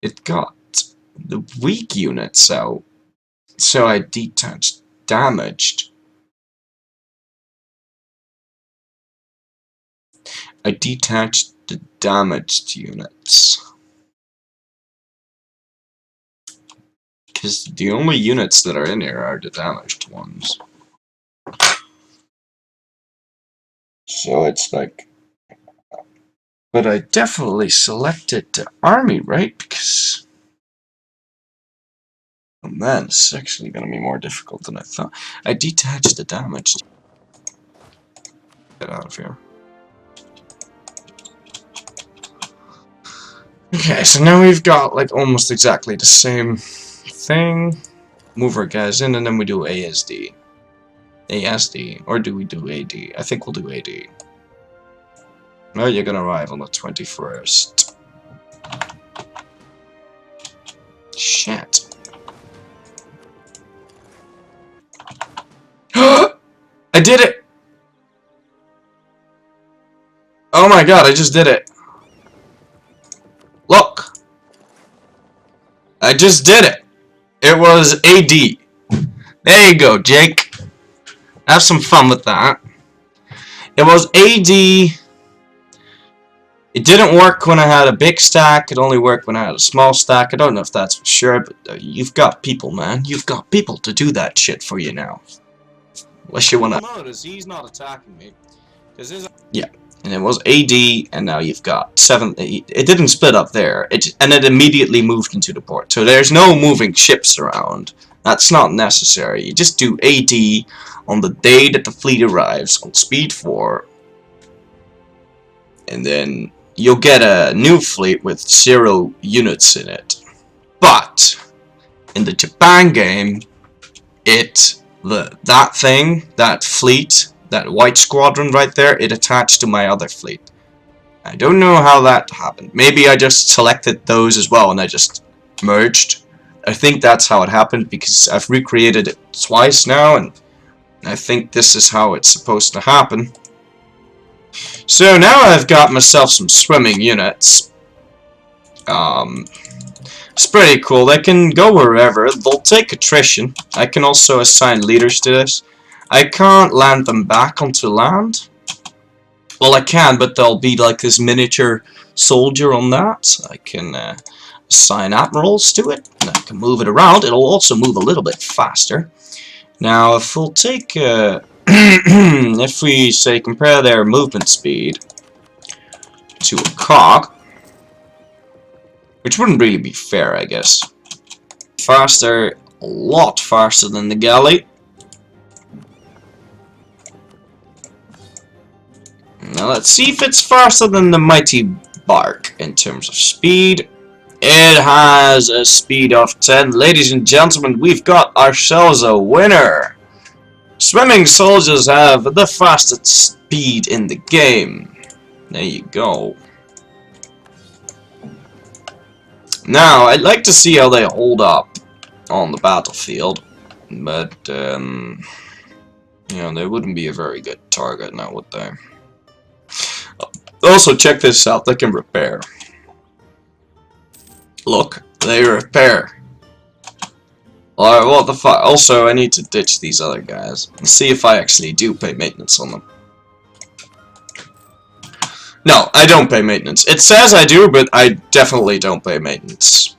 it got the weak units out. So I detached damaged. I detached the damaged units. Because the only units that are in here are the damaged ones. So it's like... But I definitely selected the army, right? Because... Oh man, this is actually going to be more difficult than I thought. I detached the damaged. Get out of here. Okay, so now we've got like almost exactly the same thing. Move our guys in and then we do ASD. ASD, or do we do AD? I think we'll do AD. No, you're gonna arrive on the 21st. Shit. I did it! Oh my god, I just did it. Look! I just did it! It was AD. There you go, Jake. Have some fun with that. It was AD. It didn't work when I had a big stack. It only worked when I had a small stack. I don't know if that's for sure, but you've got people, man. You've got people to do that shit for you now. Unless you wanna... Notice he's not attacking me. Yeah, and it was AD, and now you've got 7... It didn't split up there, and it immediately moved into the port. So there's no moving ships around. That's not necessary. You just do AD on the day that the fleet arrives on speed 4. And then you'll get a new fleet with 0 units in it. But in the Japan game, that fleet, that white squadron right there, it attached to my other fleet. I don't know how that happened. Maybe I just selected those as well and I just merged. I think that's how it happened because I've recreated it twice now and I think this is how it's supposed to happen. So now I've got myself some swimming units. It's pretty cool. They can go wherever. They'll take attrition. I can also assign leaders to this. I can't land them back onto land. Well, I can, but there'll be like this miniature soldier on that. I can assign admirals to it, and I can move it around. It'll also move a little bit faster. Now, if we'll take... if we say compare their movement speed to a cog, which wouldn't really be fair, I guess. Faster, a lot faster than the galley. Now let's see if it's faster than the mighty bark in terms of speed. It has a speed of 10. Ladies and gentlemen, we've got ourselves a winner. Swimming soldiers have the fastest speed in the game. There you go. Now, I'd like to see how they hold up on the battlefield. But, you know, they wouldn't be a very good target now, would they? Also, check this out. They can repair. Look, they repair. Alright, what the fuck? Also, I need to ditch these other guys and see if I actually do pay maintenance on them. No, I don't pay maintenance. It says I do, but I definitely don't pay maintenance.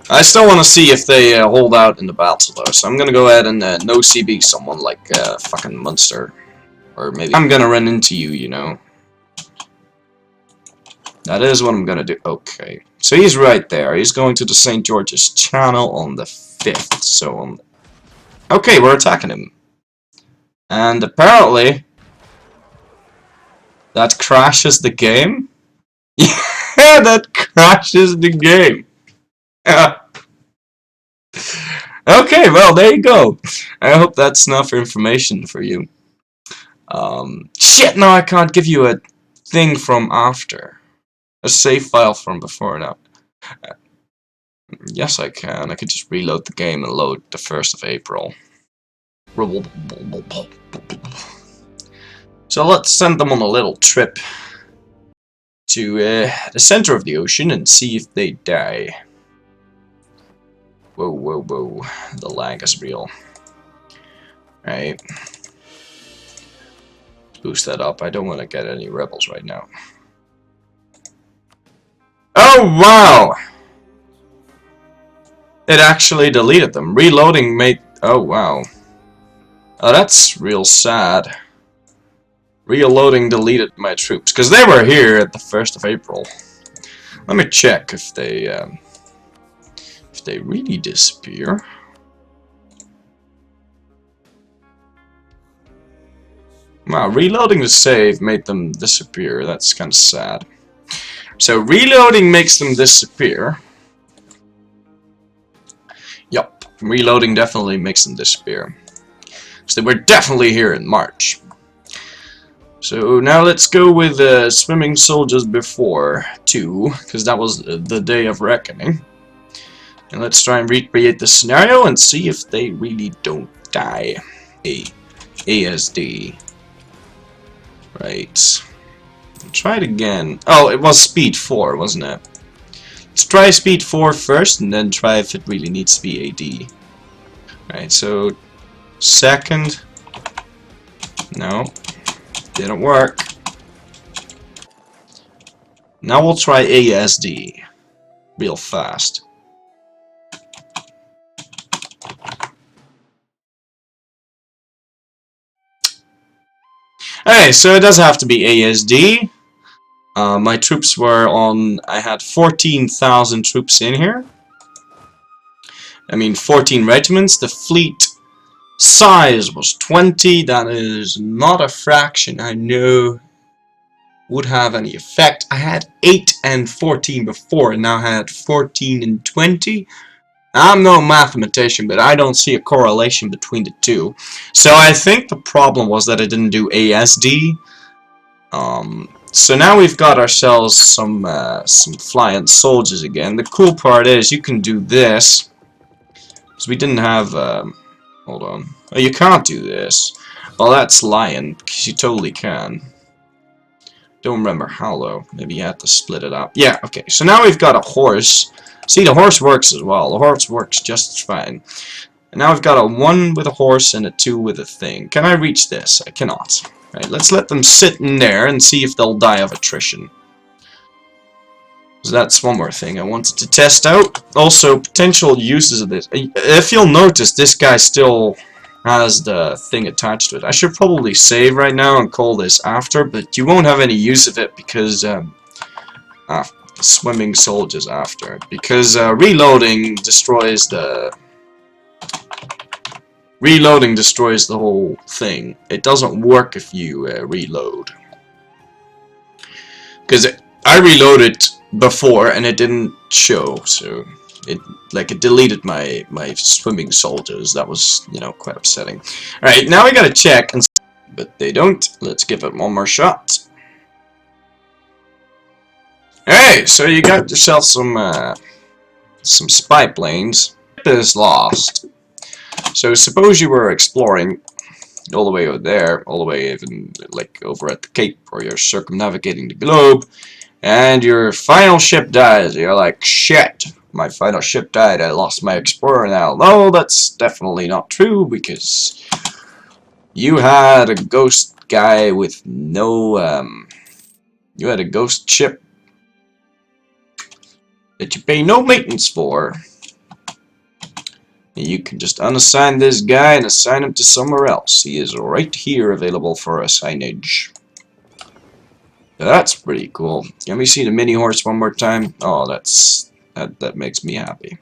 I still want to see if they hold out in the battle, though, so I'm gonna go ahead and no CB someone like fucking Munster. Or maybe I'm gonna run into you, you know. That is what I'm gonna do. Okay. So he's right there. He's going to the St. George's Channel on the 5th. So on... Okay, we're attacking him. And apparently... that crashes the game? Yeah, that crashes the game. Okay, well, there you go. I hope that's enough information for you. Shit, no, I can't give you a thing from after. A save file from before now. Yes, I can. I could just reload the game and load the 1st of April. So let's send them on a little trip. to the center of the ocean and see if they die. Whoa, whoa, whoa. The lag is real. Alright. Boost that up. I don't want to get any rebels right now. Oh, wow! It actually deleted them. Reloading made... Oh, wow. Oh, that's real sad. Reloading deleted my troops. Because they were here at the 1st of April. Let me check if they really disappear. Wow, reloading the save made them disappear. That's kind of sad. So reloading makes them disappear. Yup, reloading definitely makes them disappear. So they were definitely here in March. So now let's go with swimming soldiers before 2, because that was the day of reckoning. And let's try and recreate the scenario and see if they really don't die. ASD. Right. Try it again. Oh, it was speed 4, wasn't it? Let's try speed 4 first, and then try if it really needs to be AD. Right, so... second... No. Didn't work. Now we'll try ASD. Real fast. Okay, so it does have to be ASD. My troops were on... I had 14,000 troops in here. I mean 14 regiments. The fleet size was 20. That is not a fraction I know would have any effect. I had 8 and 14 before, and now I had 14 and 20. I'm no mathematician, but I don't see a correlation between the two. So I think the problem was that I didn't do ASD. So now we've got ourselves some flying soldiers again. The cool part is you can do this. Because we didn't have... hold on. Oh, you can't do this. Well, that's lying, because you totally can. Don't remember how, though. Maybe you had to split it up. Yeah, okay. So now we've got a horse. See, the horse works as well. The horse works just fine. And now we've got a 1 with a horse and a 2 with a thing. Can I reach this? I cannot. Right, let's let them sit in there and see if they'll die of attrition. So that's one more thing I wanted to test out. Also, potential uses of this. If you'll notice, this guy still has the thing attached to it. I should probably save right now and call this after, but you won't have any use of it because... swimming soldiers after. Because reloading destroys the... Reloading destroys the whole thing. It doesn't work if you reload. Because I reloaded before and it didn't show, so it deleted my swimming soldiers. That was, you know, quite upsetting. Alright, now we gotta check and see, but they don't. Let's give it one more shot. Alright, so you got yourself some spy planes. It is lost. So suppose you were exploring all the way over there, all the way even like over at the Cape, or you're circumnavigating the globe, and your final ship dies. You're like, shit, my final ship died, I lost my explorer now. No, that's definitely not true, because you had a ghost guy with no, you had a ghost ship that you pay no maintenance for. And you can just unassign this guy and assign him to somewhere else. He is right here available for assignage. That's pretty cool. Let me see the mini horse one more time. Oh, that makes me happy.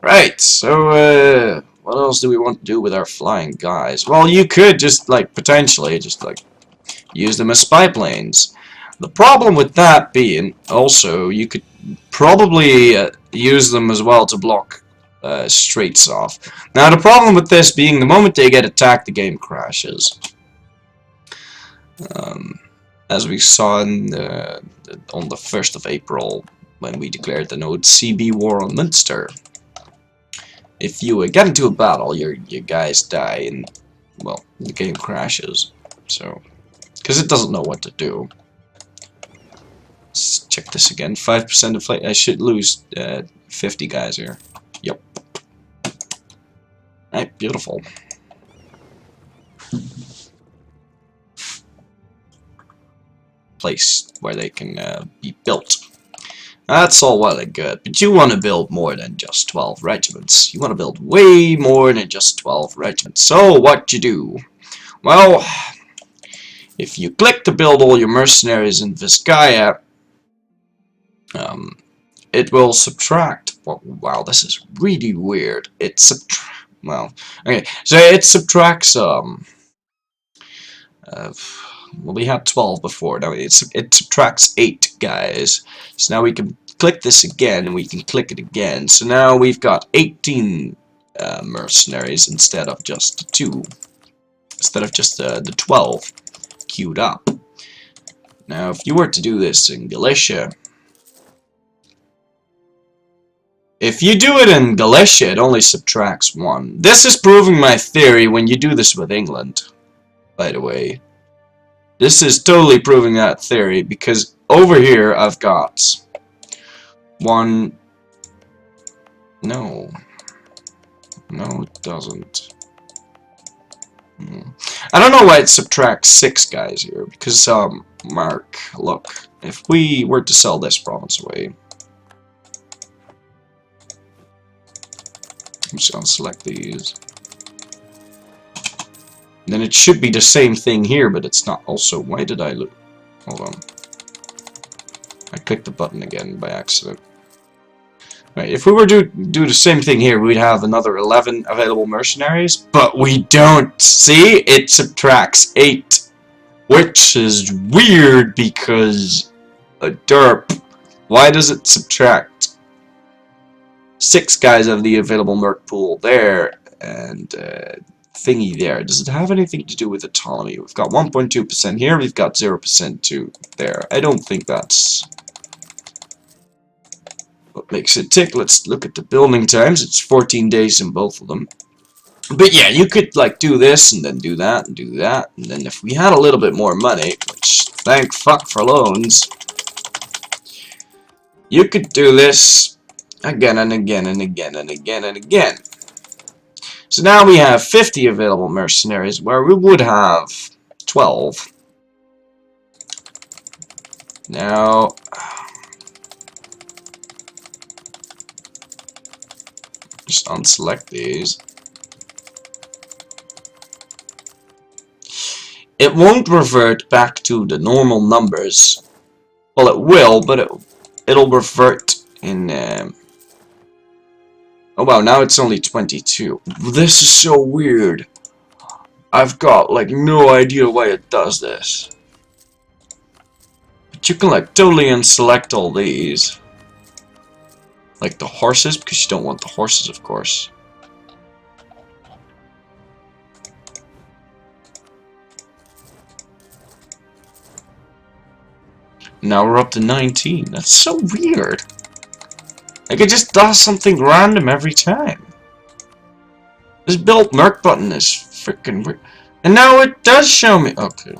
Right, so what else do we want to do with our flying guys? Well, you could just potentially just use them as spy planes. The problem with that being also you could probably use them as well to block straits off. Now the problem with this being the moment they get attacked, the game crashes. As we saw on the 1st of April when we declared the Node CB War on Munster. If you get into a battle, your guys die and, well, the game crashes. So, because it doesn't know what to do. this again. 5% inflation. I should lose 50 guys here. Yep. Alright, beautiful. Place where they can be built. That's all well and good, but you want to build more than just 12 regiments. You want to build way more than just 12 regiments. So what you do? Well, if you click to build all your mercenaries in Vizcaya, it will subtract. Wow, this is really weird. It well, okay, so it subtracts well, we had 12 before. Now it subtracts 8 guys. So now we can click this again, and we can click it again. So now we've got 18 mercenaries instead of just 2. Instead of just the 12 queued up. Now, if you were to do this in Galicia, if you do it in Galicia, it only subtracts 1. This is proving my theory when you do this with England, by the way. This is totally proving that theory, because over here I've got 1... No, it doesn't. I don't know why it subtracts 6 guys here, because, Mark, look, if we were to sell this province away, I'm just gonna select these, then it should be the same thing here, but it's not. Also, why did I look? Hold on. I clicked the button again by accident. Right, if we were to do the same thing here, we'd have another 11 available mercenaries, but we don't. See? It subtracts 8, which is weird because a derp. Why does it subtract 6 guys of the available merc pool there and thingy there? Does it have anything to do with autonomy? We've got 1.2% here, we've got 0% to there. I don't think that's what makes it tick. Let's look at the building times. It's 14 days in both of them. But yeah, you could like do this and then do that and do that, and then if we had a little bit more money, which thank fuck for loans, you could do this again and again and again and again and again. So now we have 50 available mercenaries where we would have 12. Now just unselect these. It won't revert back to the normal numbers. Well, it will, but it'll revert in... Oh wow, now it's only 22. This is so weird. I've got like no idea why it does this. But you can like totally unselect all these. Like the horses, because you don't want the horses, of course. Now we're up to 19. That's so weird. Like it just does something random every time. This build merc button is freaking weird. And now it does show me. Okay.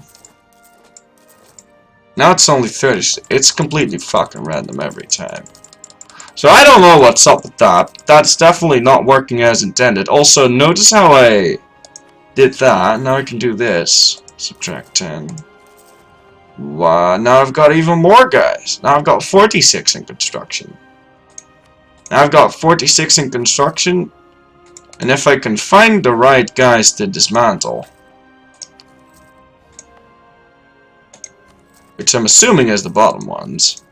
Now it's only 30. It's completely fucking random every time. So I don't know what's up with that. That's definitely not working as intended. Also, notice how I did that. Now I can do this. Subtract 10. Wow, now I've got even more guys. Now I've got 46 in construction. Now I've got 46 in construction. And if I can find the right guys to dismantle, which I'm assuming is the bottom ones.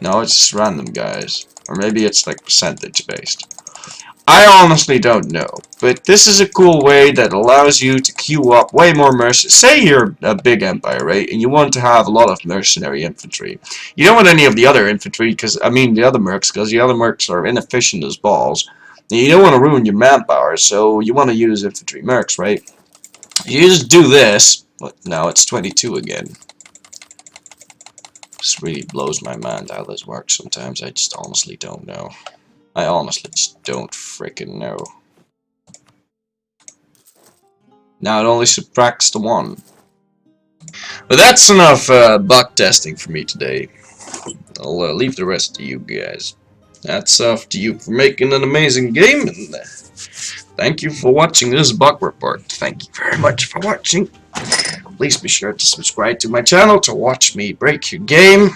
No, it's just random guys. Or maybe it's like percentage based. I honestly don't know. But this is a cool way that allows you to queue up way more mercenaries. Say you're a big empire, right? And you want to have a lot of mercenary infantry. You don't want any of the other infantry, because I mean the other mercs, because the other mercs are inefficient as balls. And you don't want to ruin your manpower, so you want to use infantry mercs, right? You just do this. But now it's 22 again. This really blows my mind how this works sometimes. I just honestly don't know. I honestly just don't freaking know. Now it only subtracts the 1. But that's enough buck testing for me today. I'll leave the rest to you guys. That's off to you for making an amazing game, and thank you for watching this bug report. Thank you very much for watching. Please be sure to subscribe to my channel to watch me break your game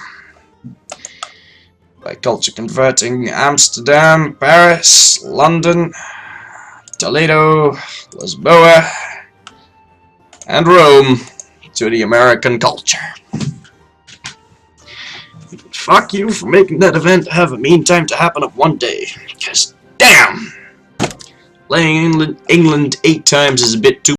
by culture converting Amsterdam, Paris, London, Toledo, Lisboa, and Rome to the American culture. Fuck you for making that event have a meantime to happen of one day, because damn! Playing England 8 times is a bit too